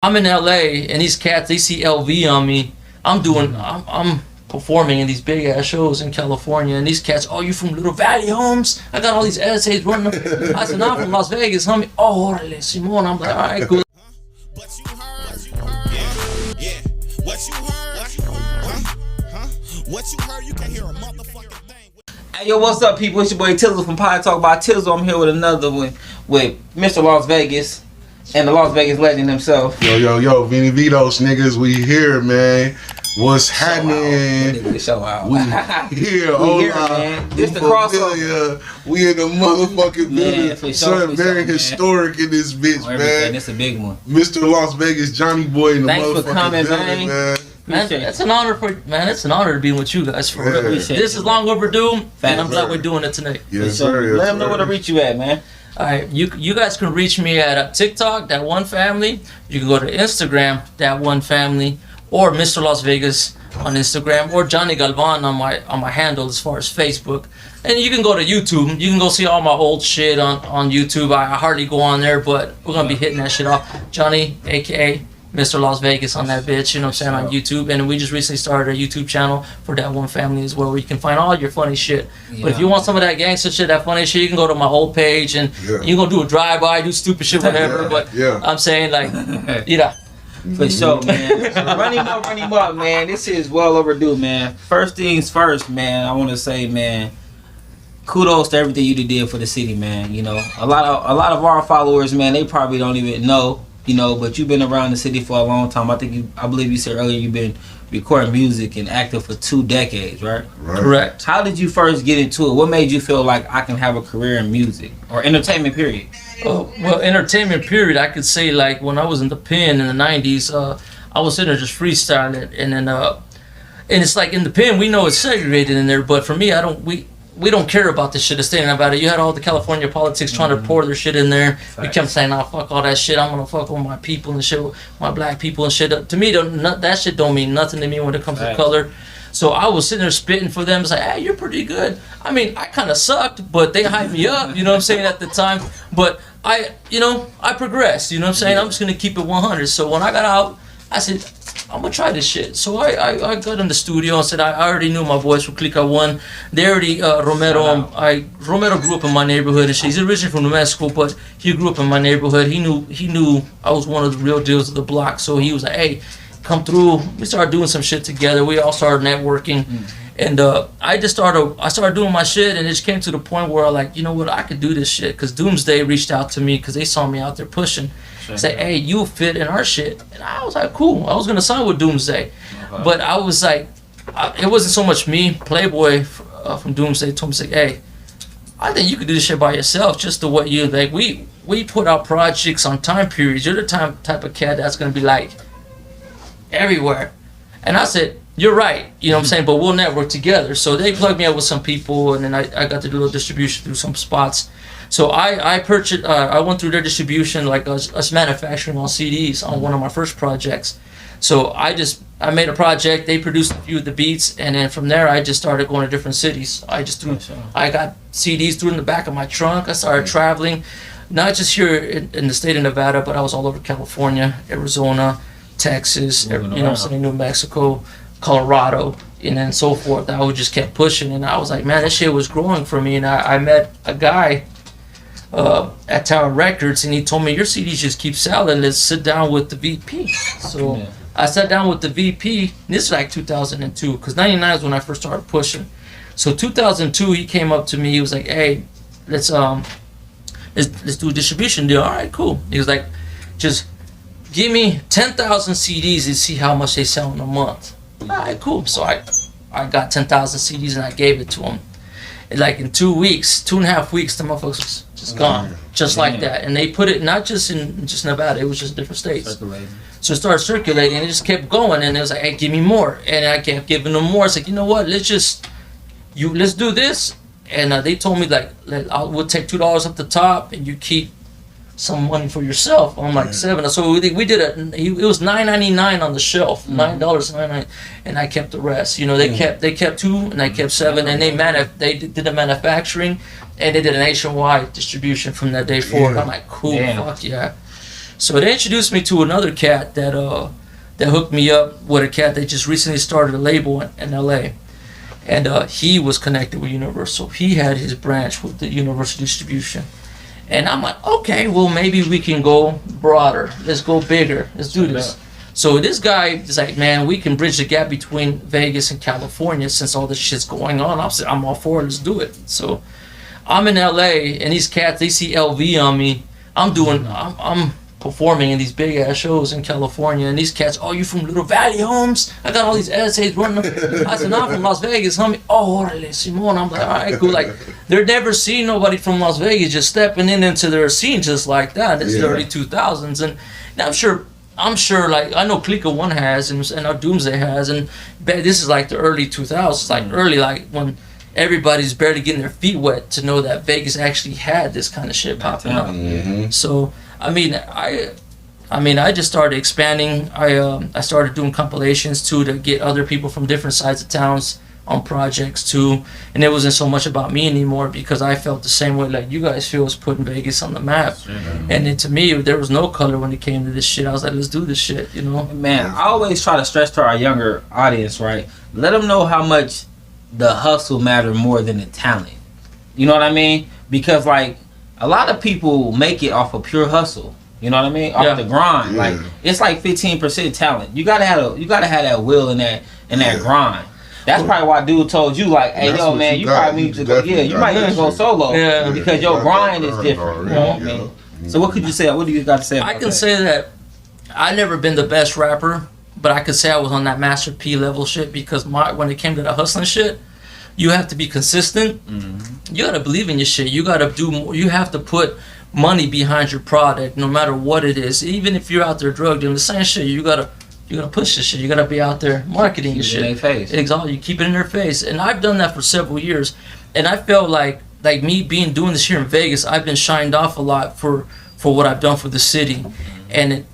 I'm in LA and these cats, they see LV on me. I'm performing in these big ass shows in California, and these cats, oh, you from Little Valley, Homes? I got all these essays running. I said, no, I'm from Las Vegas, homie. Oh, orale, Simon. I'm like, all right, cool. What you heard, yeah. What you heard, What you heard, you can hear a motherfucking thing. Hey, yo, what's up, people? It's your boy Tizzle from Pie Talk by Tizzle. I'm here with another one with Mr. Las Vegas and the Las Vegas legend himself. Yo, Vinny Vitos, niggas, we here, man. What's happening? Show out. We here, man. This the crossover. We in the motherfucking building. For sure, Something very historic in this bitch, man. It's a big one. Mr. Las Vegas, Johnny Boy in the Thanks motherfucking for coming, building, man. Man, it's an honor it's an honor to be with you guys for real. This is long overdue, and I'm glad we're doing it tonight. Yes, so sir. let them know where to reach you at, man. All right, you guys can reach me at TikTok, That One Family. You can go to Instagram, That One Family, or Mr. Las Vegas on Instagram, or Johnny Galvan on my handle as far as Facebook. And you can go to YouTube. You can go see all my old shit on YouTube. I hardly go on there, but we're gonna be hitting that shit off. Johnny, aka Mr. Las Vegas on that bitch, you know what I'm saying, on YouTube. And we just recently started a YouTube channel for That One Family as well, where you can find all your funny shit. Yeah. But if you want some of that gangster shit, that funny shit, you can go to my old page and you can go do a drive-by, do stupid shit, whatever. But I'm saying, like, For sure, man. Run him up, man. This is well overdue, man. First things first, man. I want to say, man, kudos to everything you did for the city, man. You know, a lot of our followers, man, they probably don't even know. You know, but you've been around the city for a long time. I believe you said earlier you've been recording music and active for 2 decades, right? Correct. How did you first get into it? What made you feel like I can have a career in music or entertainment, period? Well, entertainment, period, I could say, like, when I was in the pen in the 90s, I was sitting there just freestyling, and then, and it's like, in the pen, we know it's segregated in there, but for me, we don't care about this shit, the statement about it. You had all the California politics trying to pour their shit in there. We kept saying, "Oh, fuck all that shit. I'm gonna fuck with my people and shit, my black people and shit." To me, that shit don't mean nothing to me when it comes to color. So I was sitting there spitting for them. It's like, "Hey, you're pretty good." I mean, I kind of sucked, but they hyped me up. You know what I'm saying, at the time. But I progressed. You know what I'm saying. I'm just gonna keep it 100. So when I got out, I said, I'm gonna try this shit. So I got in the studio and said, I already knew my boys from Clica One. They already Romero grew up in my neighborhood, and he's originally from New Mexico, but he grew up in my neighborhood. He knew I was one of the real deals of the block. So he was like, hey, come through. We started doing some shit together. We all started networking. And I started doing my shit, and it just came to the point where I like, you know what, I could do this shit. Because Doomsday reached out to me because they saw me out there pushing. Say, hey, you fit in our shit. And I was like, cool. I was going to sign with Doomsday. But I was like, it wasn't so much me. Playboy from Doomsday told me, like, hey, I think you could do this shit by yourself, just the way you, like, we put out projects on time periods. You're the type of cat that's going to be like everywhere. And I said, you're right, you know what I'm saying, but we'll network together. So they plugged me up with some people, and then I got to do a little distribution through some spots. So I purchased, I went through their distribution, like us manufacturing on CDs on one of my first projects. So I made a project, they produced a few of the beats, and then from there I just started going to different cities. I got CDs through in the back of my trunk. I started traveling, not just here in the state of Nevada, but I was all over California, Arizona, Texas, New Mexico, Colorado, and then so forth. I just kept pushing, and I was like, man, this shit was growing for me. And I met a guy at Tower Records, and he told me, your CDs just keep selling, let's sit down with the VP. So I sat down with the VP, and this is like 2002, because 99 is when I first started pushing. So 2002, he came up to me, he was like, hey, let's do a distribution deal. All right, cool. He was like, just give me 10,000 CDs and see how much they sell in a month. All right, cool. So I got 10,000 CDs and I gave it to him. And like in 2 weeks, 2.5 weeks, the motherfuckers was just gone, just like that. And they put it not just in just Nevada, it was just different states. So it started circulating, and it just kept going. And it was like, hey, give me more. And I kept giving them more. It's like, you know what? Let's do this. And they told me, like, we'll take $2 off the top, and you keep some money for yourself. I'm like, $7. So we did it. It was $9.99 on the shelf, $9.99, and I kept the rest. You know, they kept $2, and I kept $7, and they did the manufacturing, and they did a nationwide distribution from that day forward. I'm like, cool, fuck yeah. So they introduced me to another cat that hooked me up with a cat that just recently started a label in LA. And he was connected with Universal. He had his branch with the Universal distribution. And I'm like, okay, well, maybe we can go broader. Let's go bigger. Let's do this. So this guy is like, man, we can bridge the gap between Vegas and California since all this shit's going on. I'm all for it. Let's do it. So I'm in LA, and these cats, they see LV on me. I'm performing in these big ass shows in California, and these cats, oh, you from Little Valley Homes? I got all these essays running. I said, no, I'm from Las Vegas, homie. Oh, orale, Simon. I'm like, all right, cool. Like, they're never seen nobody from Las Vegas just stepping into their scene just like that. This is the early 2000s, and I'm sure, like, I know Clica One has, and our Doomsday has, and this is like the early 2000s, like early, like when everybody's barely getting their feet wet to know that Vegas actually had this kind of shit popping up. So, I mean, I just started expanding. I started doing compilations too to get other people from different sides of towns on projects too, and it wasn't so much about me anymore because I felt the same way like you guys feel was putting Vegas on the map. And then to me, there was no color when it came to this shit. I was like, let's do this shit, you know. Man, I always try to stress to our younger audience, right? Let them know how much the hustle matter more than the talent. You know what I mean? Because like a lot of people make it off of pure hustle. You know what I mean? Off the grind. Like it's like 15% talent. You gotta have that will and that grind. That's probably why dude told you like, hey yo man, you probably need to go. Yeah, you might need to go solo because your grind is different. You know what I mean? So what could you say? What do you got to say about that? I can say that I never been the best rapper, but I could say I was on that Master P level shit because when it came to the hustling shit, you have to be consistent. You gotta believe in your shit. You gotta do more. You have to put money behind your product, no matter what it is. Even if you're out there drug dealing, the same shit. You gotta push this shit. You gotta be out there marketing your shit. In their face. Exactly. You keep it in their face. And I've done that for several years. And I felt like me doing this here in Vegas, I've been shined off a lot for what I've done for the city. And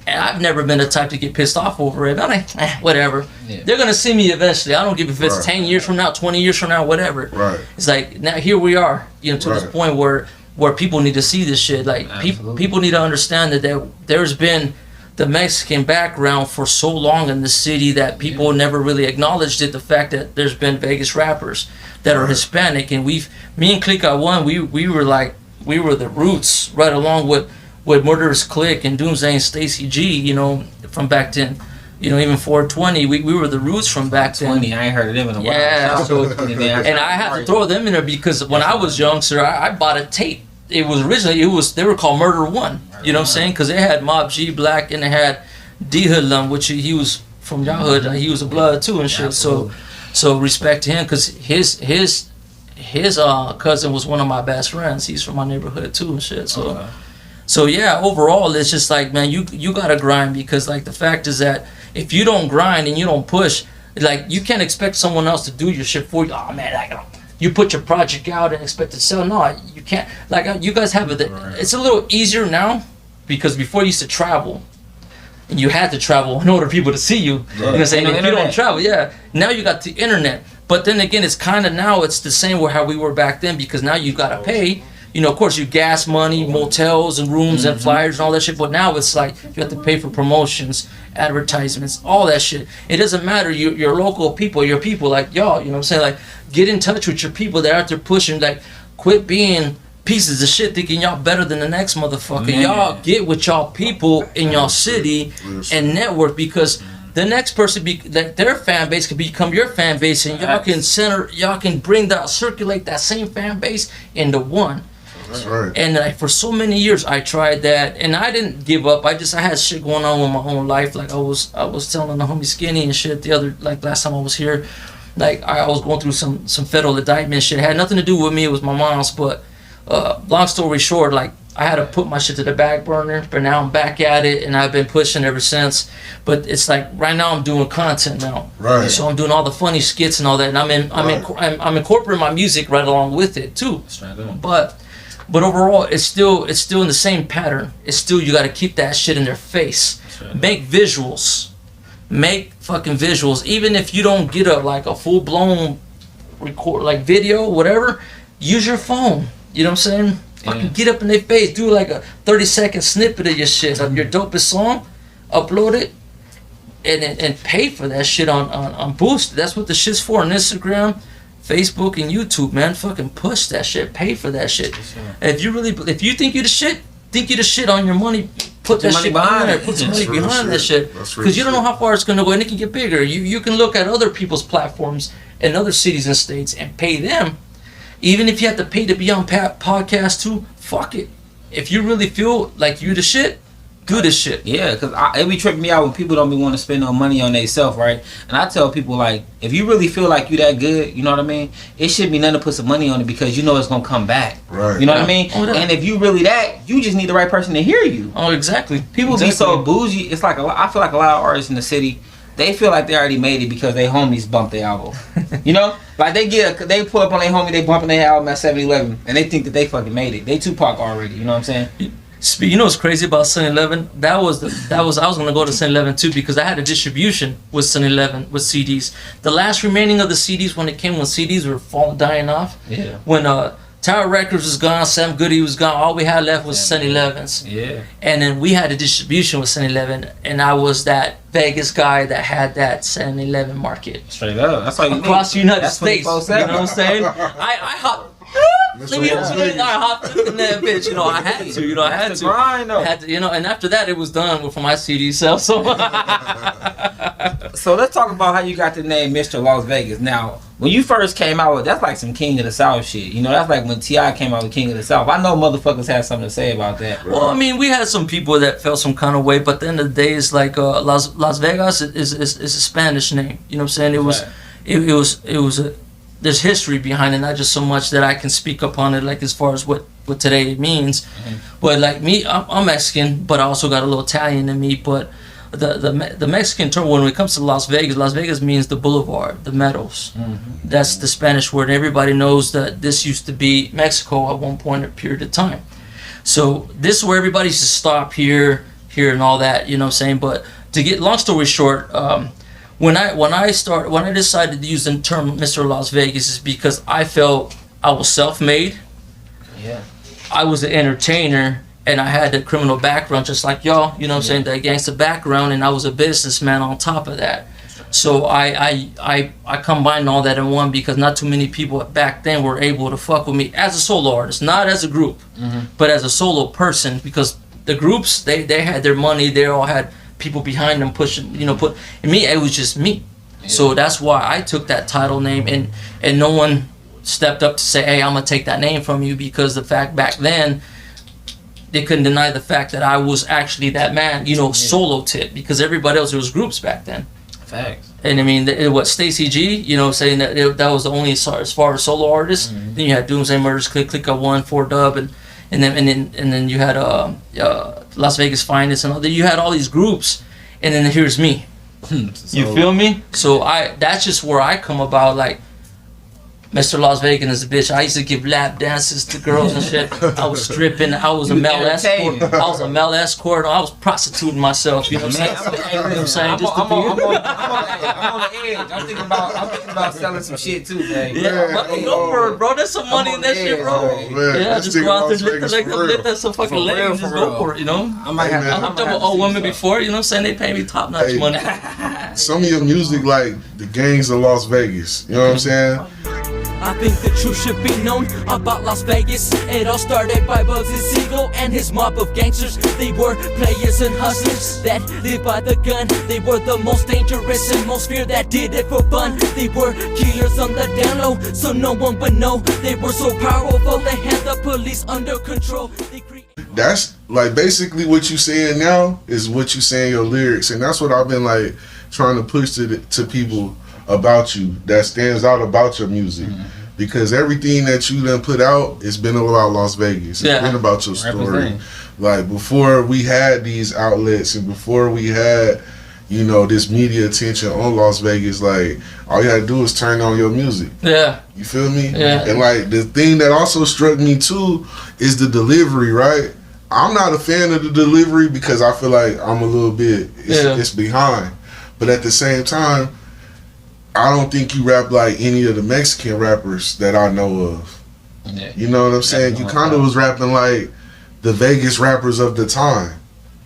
I've never been the type to get pissed off over it. I'm like, whatever. Yeah. They're gonna see me eventually. I don't give if it's 10 years from now, 20 years from now, whatever. Right. It's like now here we are, to this point where people need to see this shit. Like people need to understand that there's been the Mexican background for so long in the city that people never really acknowledged it. The fact that there's been Vegas rappers that are Hispanic, and me and Clica One, we were the roots right along with Murderous Click and Doomsday and Stacy G, from back then. Even 420, we were the roots from back then. 20, I ain't heard of them in a while. Yeah, and I had to throw them in there because when I was young, sir, I bought a tape. It was originally, they were called Murder One, you know what I'm saying? Because they had Mob G Black and they had D Hoodlum, which he was from y'all hood, he was a blood too and shit. Absolutely. So respect to him because his cousin was one of my best friends. He's from my neighborhood too and shit. So yeah, overall, it's just like, man, you gotta grind because like the fact is that if you don't grind and you don't push, like you can't expect someone else to do your shit for you. Oh man, you put your project out and expect it to sell. No, you can't. Like you guys have it. It's a little easier now because before you used to travel, and you had to travel in order for people to see you. You know what I'm saying? If you don't travel, now you got the internet. But then again, it's kind of now it's the same with how we were back then because now you gotta pay. Of course, you gas money, motels and rooms and flyers and all that shit. But now it's like you have to pay for promotions, advertisements, all that shit. It doesn't matter. Your local people, your people like y'all. You know what I'm saying? Like get in touch with your people that are out there pushing. Like quit being pieces of shit thinking y'all better than the next motherfucker. Man. Y'all get with y'all people in y'all city and network because the next person their fan base can become your fan base and y'all can circulate that same fan base into one. That's right. And like for so many years I tried that and I didn't give up. I had shit going on with my own life. Like I was telling the homie Skinny and shit last time I was here. Like I was going through some federal indictment shit. It had nothing to do with me, it was my mom's, but long story short, like I had to put my shit to the back burner, but now I'm back at it and I've been pushing ever since. But it's like right now I'm doing content now. Right. So I'm doing all the funny skits and all that and I'm incorporating my music right along with it too. But overall, it's still in the same pattern. It's still you got to keep that shit in their face. Right. Make visuals, make fucking visuals. Even if you don't get a full blown record video, whatever. Use your phone. You know what I'm saying? Fucking get up in their face, do like a 30-second snippet of your shit, of your dopest song, upload it, and pay for that shit on Boost. That's what the shit's for on Instagram, Facebook, and YouTube, man. Fucking push that shit, pay for that shit. And if you think you the shit, on your money. Put that shit behind it. Put some money behind that shit. Because you don't know how far it's gonna go, and it can get bigger. You can look at other people's platforms in other cities and states and pay them. Even if you have to pay to be on podcast too, fuck it. If you really feel like you the shit, do this shit. Yeah, because it be tripping me out when people don't be want to spend no money on themselves, right? And I tell people, like, if you really feel like you that good, you know what I mean? It should be nothing to put some money on it because you know it's going to come back. Right. You know what I mean? And if you really that, you just need the right person to hear you. Oh, exactly. People be so bougie. It's like, I feel like a lot of artists in the city, they feel like they already made it because their homies bumped their album. You know? Like, they pull up on their homie, they bumping their album at 7-Eleven, and they think that they fucking made it. They Tupac already, you know what I'm saying? You know what's crazy about 7-Eleven? I was gonna go to 7-Eleven too because I had a distribution with 7-Eleven with CDs. The last remaining of the CDs when CDs were dying off. Yeah. When Tower Records was gone, Sam Goody was gone. All we had left was 7-Elevens. Yeah. And then we had a distribution with 7-Eleven, and I was that Vegas guy that had that 7-Eleven market. Straight up. That's all you across the United States. You know 24/7. what I'm saying? I hopped. I hopped in that bitch, you know. I had to, you know. I had to. Grind, though. Had to, you know. And after that, it was done for my CD sale. So, so let's talk about how you got the name Mr. Las Vegas. Now, when you first came out with, that's like some King of the South shit. You know, that's like when T.I. came out with King of the South. I know motherfuckers had something to say about that. Well, I mean, we had some people that felt some kind of way, but at the end of the day, it's like Las Vegas is a Spanish name. You know what I'm saying? It was a. There's history behind it, not just so much that I can speak upon it, like as far as what today it means. Mm-hmm. But like me, I'm Mexican, but I also got a little Italian in me. But the Mexican term, when it comes to Las Vegas means the boulevard, the meadows. Mm-hmm. That's the Spanish word. And everybody knows that this used to be Mexico at one point in a period of time. So this is where everybody used to stop here and all that, you know what I'm saying? But to get long story short, when I decided to use the term Mr. Las Vegas is because I felt I was self-made. Yeah. I was an entertainer and I had a criminal background just like y'all, you know what I'm saying, that gangster background, and I was a businessman on top of that. So I combined all that in one because not too many people back then were able to fuck with me as a solo artist, not as a group, but as a solo person, because the groups they had their money, they all had people behind them pushing, you know, and me, it was just me. Yeah. So that's why I took that title name, and no one stepped up to say, hey, I'm gonna take that name from you, because the fact back then they couldn't deny the fact that I was actually that man, you know, solo tip, because everybody else, there was groups back then. Facts. And I mean, Stacy G, you know, saying that that was the only as far as solo artists. Mm-hmm. Then you had Doomsday Murders, Click 1, 4Dub, and then you had Las Vegas Finest, and you had all these groups, and then here's me. You feel me? So that's just where I come about, like, Mr. Las Vegas is a bitch. I used to give lap dances to girls and shit. I was stripping. I was a male escort. I was prostituting myself. You know what I'm saying? I'm on the edge. I'm thinking about selling some shit too, man. Yeah, go for it, bro. There's some money in that shit, bro. Yeah, just go out there, lift that some fucking legs, just go for it. You know. I hooked up with old women before. You know what I'm saying? They pay me top notch money. Some of your music, like the gangs of Las Vegas. You know what I'm saying? I think the truth should be known about Las Vegas. It all started by Bugsy Siegel and his mob of gangsters. They were players and hustlers that lived by the gun. They were the most dangerous and most feared that did it for fun. They were killers on the down low, so no one would know. They were so powerful, they had the police under control. That's like basically what you saying now is what you say in your lyrics, and that's what I've been like trying to push to people about you, that stands out about your music. Because everything that you done put out, it's been about Las Vegas. It's been about your story. Like, before we had these outlets and before we had, you know, this media attention on Las Vegas, like, all you had to do is turn on your music. Yeah. You feel me? Yeah. And like, the thing that also struck me too is the delivery, right? I'm not a fan of the delivery because I feel like I'm a little bit, it's behind. But at the same time, I don't think you rap like any of the Mexican rappers that I know of. Yeah. You know what I'm saying? You kind of was rapping like the Vegas rappers of the time.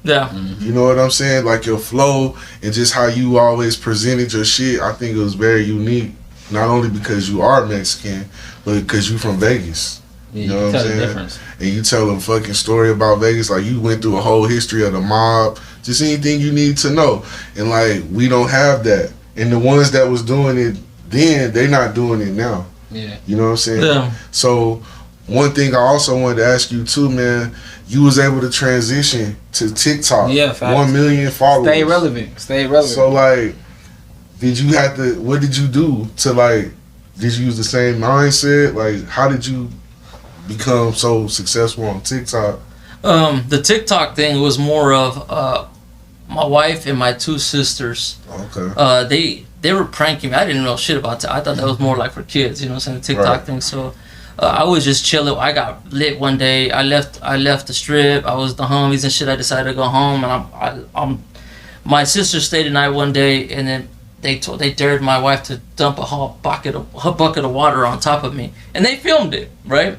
Yeah. You know what I'm saying? Like your flow and just how you always presented your shit. I think it was very unique. Not only because you are Mexican, but because you from Vegas. Yeah, You know what I'm tell the saying? difference. And you tell them fucking story about Vegas. Like you went through a whole history of the mob. Just anything you need to know. And like we don't have that. And the ones that was doing it then, they not doing it now. Yeah. You know what I'm saying? Yeah. So one thing I also wanted to ask you too, man, you was able to transition to TikTok. Yeah, facts. 1 million followers. Stay relevant. Stay relevant. So like, what did you do to like, did you use the same mindset? Like, how did you become so successful on TikTok? The TikTok thing was more of my wife and my 2 sisters. Okay. They were pranking me. I didn't know shit about that. I thought that was more like for kids, you know what I'm saying, the TikTok Right. thing. So I was just chilling. I got lit one day. I left the strip. I was with the homies and shit. I decided to go home, and I'm my sister stayed the night one day, and then they dared my wife to dump a whole bucket of water on top of me, and they filmed it, right?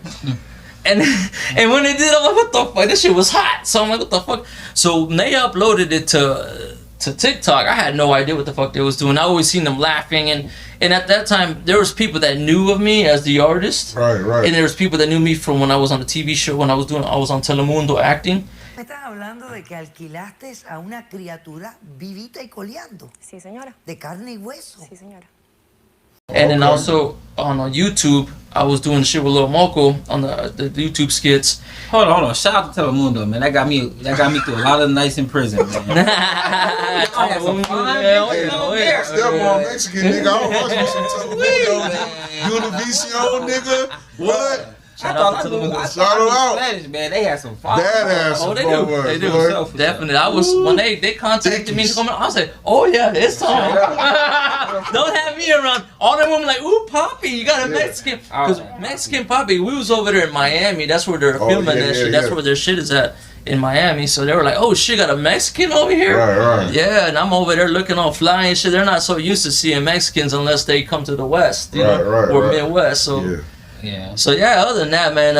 And when they did, I'm like, what the fuck? This shit was hot. So I'm like, what the fuck? So when they uploaded it to TikTok, I had no idea what the fuck they was doing. I always seen them laughing, and at that time there was people that knew of me as the artist, Right. and there was people that knew me from when I was on the TV show, when I was on Telemundo acting. Me estás hablando de que alquilaste a una criatura vivita y coleando, Sí, señora. de carne y hueso. Sí, señora. And then Okay. also on YouTube, I was doing shit with Lil Moco on the YouTube skits. Hold on. Shout out to Telemundo, man. That got me through a lot of nights in prison, man. had some fun videos over there. Step on Mexican nigga. I don't watch me some Telemundo. Univision nigga. What? Shout out to Telemundo. Shout them out. Spanish, man. They had some fun. Badass. Oh, they do. forward, They do. boy. Definitely. I was when they contacted me to come. I was like, oh yeah, it's time. Don't have me around. All them women like, ooh, Poppy, you got a Mexican. Because Mexican Poppy, we was over there in Miami. That's where they're filming that shit. That's where their shit is at in Miami. So they were like, oh shit, got a Mexican over here. Right. Yeah, and I'm over there looking all fly and shit. They're not so used to seeing Mexicans unless they come to the West, you know, or Midwest. So. Yeah. Yeah. So yeah, other than that, man,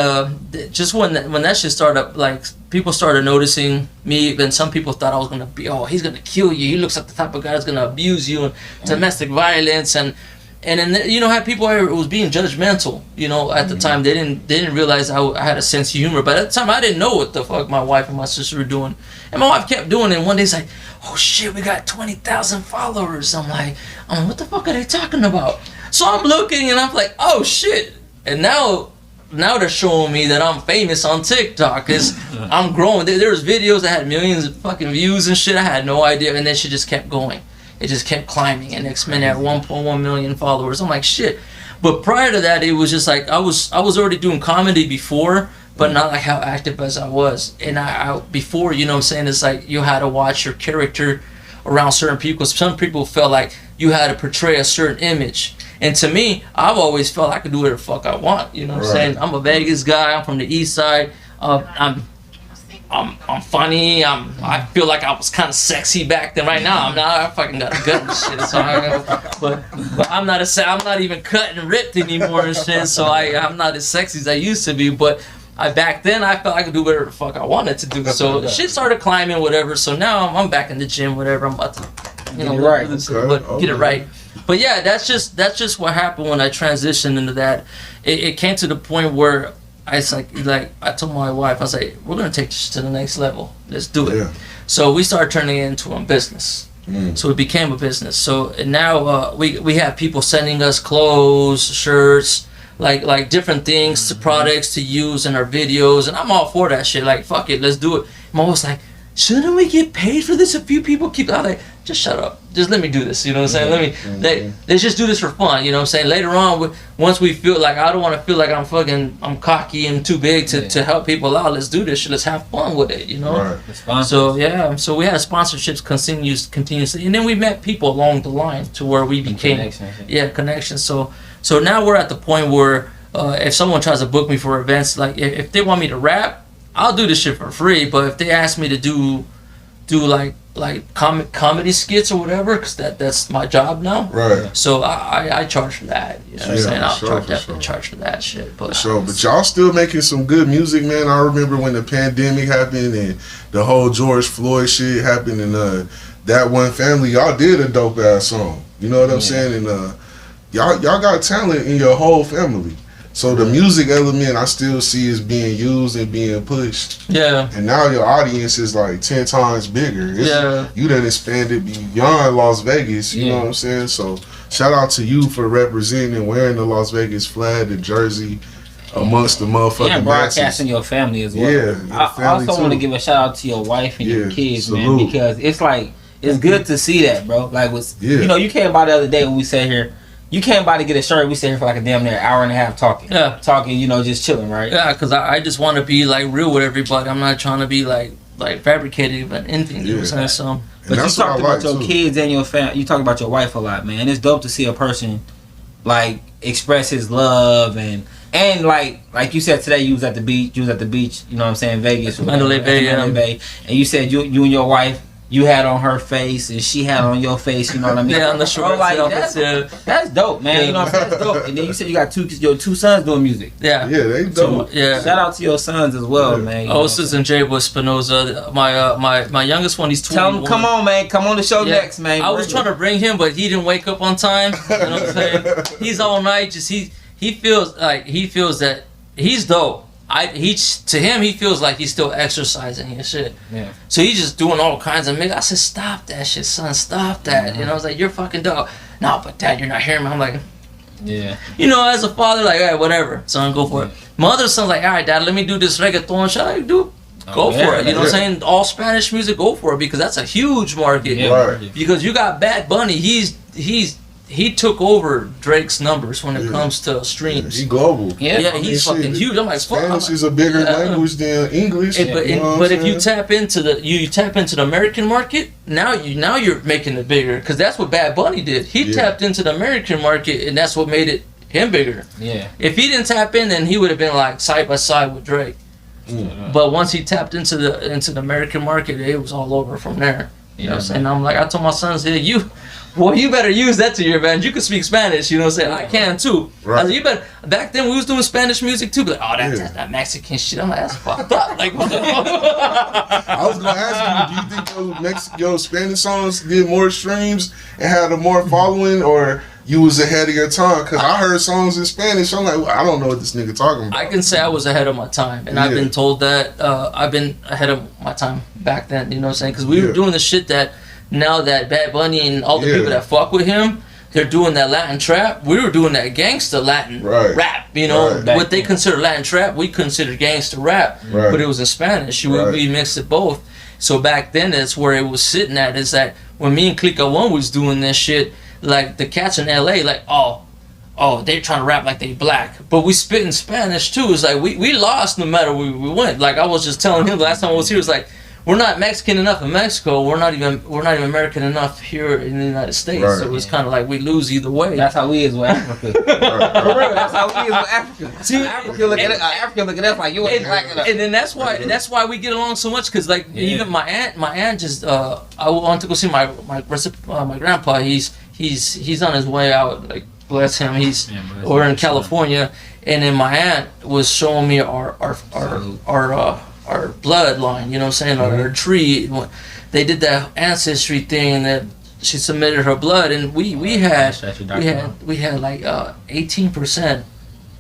just when that shit started, like people started noticing me, and some people thought I was gonna be, oh, he's gonna kill you. He looks like the type of guy that's gonna abuse you and domestic violence, and then you know, had people who was being judgmental. You know, at the time they didn't realize I had a sense of humor, but at the time I didn't know what the fuck my wife and my sister were doing, and my wife kept doing it. And one day it's like, oh shit, we got 20,000 followers. I'm like, what the fuck are they talking about? So I'm looking and I'm like, oh shit. And now they're showing me that I'm famous on TikTok because I'm growing. There was videos that had millions of fucking views and shit. I had no idea, and then shit just kept going. It just kept climbing, and next minute I had 1.1 million followers. I'm like, shit. But prior to that, it was just like I was already doing comedy before, but not like how active as I was. And I before, you know what I'm saying, it's like you had to watch your character around certain people. Some people felt like you had to portray a certain image. And to me, I've always felt I could do whatever the fuck I want. You know what I'm saying? I'm a Vegas guy. I'm from the East Side. I'm funny. I feel like I was kind of sexy back then. Right now, I'm not. I fucking got a gun and shit. So but I'm not even cut and ripped anymore and shit. So I'm not as sexy as I used to be. But back then I felt I could do whatever the fuck I wanted to do. So shit started climbing, whatever. So now I'm back in the gym, whatever. I'm about to, you know, get it right. But yeah, that's just what happened when I transitioned into that. It came to the point where I told my wife, I was like, we're gonna take this to the next level. Let's do it. Yeah. So we started turning it into a business. So it became a business. So and now we have people sending us clothes, shirts, like different things, to products to use in our videos, and I'm all for that shit. Like, fuck it, let's do it. Mom was like, shouldn't we get paid for this? A few people keep. I was like, just shut up. Just let me do this. You know what I'm saying? Let's just do this for fun. You know what I'm saying? Later on, once we feel like, I don't want to feel like I'm cocky and too big to help people out. Let's do this shit. Let's have fun with it. You know? Right. So yeah. So we had sponsorships continuously, and then we met people along the line to where we became connections. So now we're at the point where if someone tries to book me for events, like if they want me to rap, I'll do this shit for free. But if they ask me to do like comedy skits or whatever, because that's my job now. Right. So I charge for that. You know what I'm saying? I'll sure, definitely charge for that shit. But But y'all still making some good music, man. I remember when the pandemic happened and the whole George Floyd shit happened, and that one family, y'all did a dope ass song. You know what I'm saying? And y'all got talent in your whole family. So the music element, I still see is being used and being pushed. yeah. And now your audience is like 10 times bigger. Yeah. You done expanded beyond Las Vegas. You know what I'm saying? So shout out to you for representing and wearing the Las Vegas flag, the jersey, amongst the motherfucking and broadcasting masses. your family as well. Yeah, your I family also want to too. give a shout out to your wife and your Yeah, kids, salute. man, because it's like it's good to see that, bro. Like, you know, you came by the other day when we sat here. You came by to get a shirt. We sat here for like a damn near hour and a half talking. Yeah. Talking, you know, just chilling, right? Yeah, because I just want to be like real with everybody. I'm not trying to be like fabricated or anything. You know what I'm saying? So, And But you that's what I talked about like, your too. kids and your family. You talked about your wife a lot, man. It's dope to see a person like express his love and like you said today. You was at the beach. You know what I'm saying? Vegas, Mandalay at Bay, Mandalay Bay. And you said you and your wife. You had on her face and she had on your face. You know what I mean? yeah, on the short like yeah. that's dope, man. You know what I'm saying? That's dope. And then you said you got your two sons doing music. Yeah. Yeah, they dope. Yeah. Shout out to your sons as well, man. You know. Osis and Jay was Spinoza. My youngest one, he's 21. Tell him, come on, man. Come on the show Yeah. next, man. I was trying to bring him, but he didn't wake up on time. You know what I'm saying? He's all night. Just he feels that he's dope. To him he feels like he's still exercising and shit. Yeah. So he's just doing all kinds of I said, stop that shit, son. Stop that. You know, I was like, you're fucking dope. No, but dad, you're not hearing me. I'm like, Yeah. you know, as a father, like, all right, whatever, son, go for it. My other son's like, all right, dad, let me do this reggaeton shit. Like, dude, go for it. You know what I'm saying? All Spanish music, go for it, because that's a huge market. Yeah. Right. Because you got Bad Bunny, he took over Drake's numbers when it comes to streams. He global. Yeah. Yeah, he's shit, fucking huge. I'm like, fuck. Spanish is a bigger Yeah. language than English. But you know what but I'm if you saying? tap into the American market, now you're making it bigger, because that's what Bad Bunny did. He tapped into the American market, and that's what made it him bigger. Yeah. If he didn't tap in, then he would have been like side by side with Drake. But once he tapped into the American market, it was all over from there. You know what I'm saying? I'm like, I told my sons, hey, you better use that to your advantage. You can speak Spanish, you know what I'm saying? I can too. Right. I was like, you better. Back then we was doing Spanish music too, but like, oh, that's that Mexican shit. I'm like, that's fucked up. Like, what the fuck? I was gonna ask you, do you think those Spanish songs did more streams and had a more following, or you was ahead of your time? Because I heard songs in Spanish. I'm like, well, I don't know what this nigga talking about. I can say I was ahead of my time, and I've been told that I've been ahead of my time back then. You know what I'm saying? Because we were doing the shit that now that Bad Bunny and all the people that fuck with him, they're doing that Latin trap. We were doing that gangsta Latin rap. You know what they consider Latin trap, we consider gangsta rap, but it was in Spanish. We mixed it both. So back then, that's where it was sitting at. Is that when me and Clica One was doing this shit, like the cats in LA, like they're trying to rap like they black, but we spit in Spanish too. It's like we lost no matter where we went. Like I was just telling him the last time I was here, was like, we're not Mexican enough in Mexico. We're not even American enough here in the United States. Right. So it's kind of like we lose either way. That's how we is with Africa. For real, that's how we is with Africa. See, Africa look at us like you ain't black enough. And then that's why we get along so much, because like even my aunt just I want to go see my grandpa. He's on his way out. Like bless him. We're in California, and then my aunt was showing me our bloodline, you know what I'm saying, our tree. They did that ancestry thing that she submitted her blood, and we had like 18%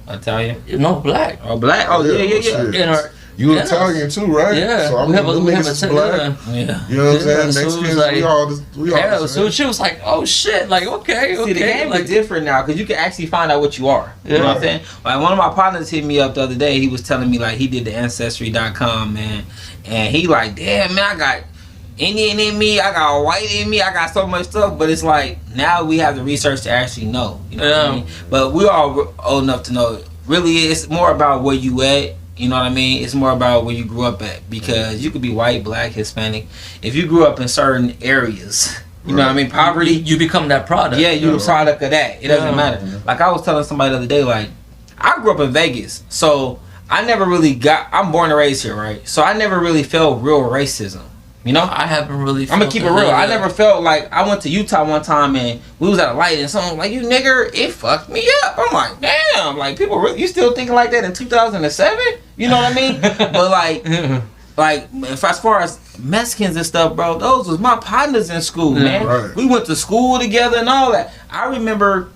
Italian? no black. Oh, black? Oh, yeah. In our You Italian too, right? Yeah, So I we have mean, a them niggas is black. Yeah. You know what I'm saying? So it was Mexicans, like- we all Yeah, the so same. she was like, "Oh shit!" Like, okay. See, the game like, is different now because you can actually find out what you are. You know Yeah. what I'm saying? Like one of my partners hit me up the other day. He was telling me like he did the Ancestry.com, man, and he like, damn man, I got Indian in me, I got white in me, I got so much stuff. But it's like now we have the research to actually know. You know what I mean? But we're all old enough to know. Really, it's more about where you at. You know what I mean? It's more about where you grew up at, because you could be white, black, Hispanic. If you grew up in certain areas, you know what I mean? Poverty. you become that product. Yeah, you're the product of that. It doesn't matter. Like I was telling somebody the other day, like I grew up in Vegas, so I never really I'm born and raised here, right? So I never really felt real racism. You know, I haven't really. I'm gonna keep it real. I never felt like I went to Utah one time and we was at a light and someone was like, "You nigger," it fucked me up. I'm like, damn, like people really, you still thinking like that in 2007? You know what I mean? But like as far as Mexicans and stuff, bro, those was my partners in school, man. Right. We went to school together and all that. I remember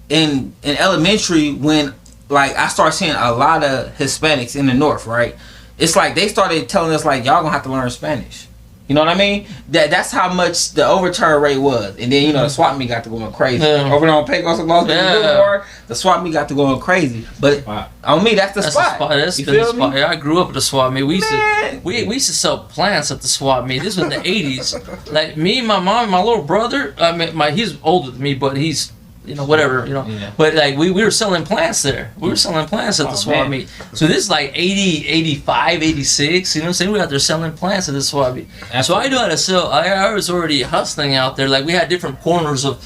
in elementary when like I started seeing a lot of Hispanics in the north, right? It's like they started telling us like y'all gonna have to learn Spanish. You know what I mean? That's how much the overturn rate was. And then, you know, the swap meet got to going crazy. Over there on Pecos and Los Angeles, the swap meet got to going crazy. But on me, that's the spot. That's you been feel the spot. me? Yeah, I grew up at the swap meet. We used to sell plants at the swap meet. This was in the 80s. Like me, my mom, and my little brother. I mean, he's older than me, but he's, you know, whatever, you know. Yeah. But like we were selling plants there. We were selling plants at the swap meet. So this is like 80, 85, 86. You know what I'm saying? We out there selling plants at the swap meet. So I knew how to sell. I was already hustling out there. Like we had different corners of.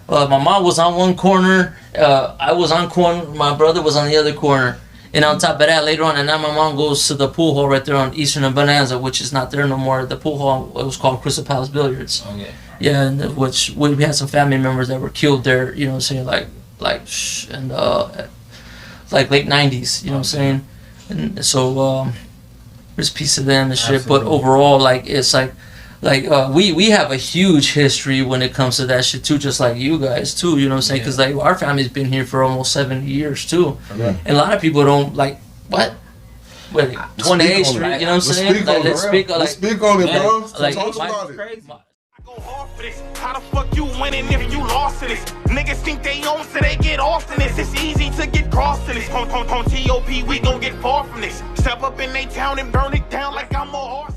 My mom was on one corner. I was on corner. My brother was on the other corner. And on top of that, later on, and now my mom goes to the pool hall right there on Eastern and Bonanza, which is not there no more. The pool hall, it was called Crystal Palace Billiards. Oh, yeah. Yeah, and which we had some family members that were killed there. You know what I'm saying? Like late 90s. You know what I'm saying? And so there's a piece of them and shit. Absolutely. But overall, like it's like we have a huge history when it comes to that shit too, just like you guys too. You know what I'm saying? Because like our family's been here for almost 70 years too, and a lot of people don't like what. Wait, 28th Street. You know what I'm saying? Let's speak on Let's speak on it, bro. Like, Talk about it. Go hard for this. How the fuck you winning if you lost in this? Niggas think they own, so they get off in this. It's easy to get crossed in this. On TOP, we gon' get far from this. Step up in they town and burn it down like I'm a horse.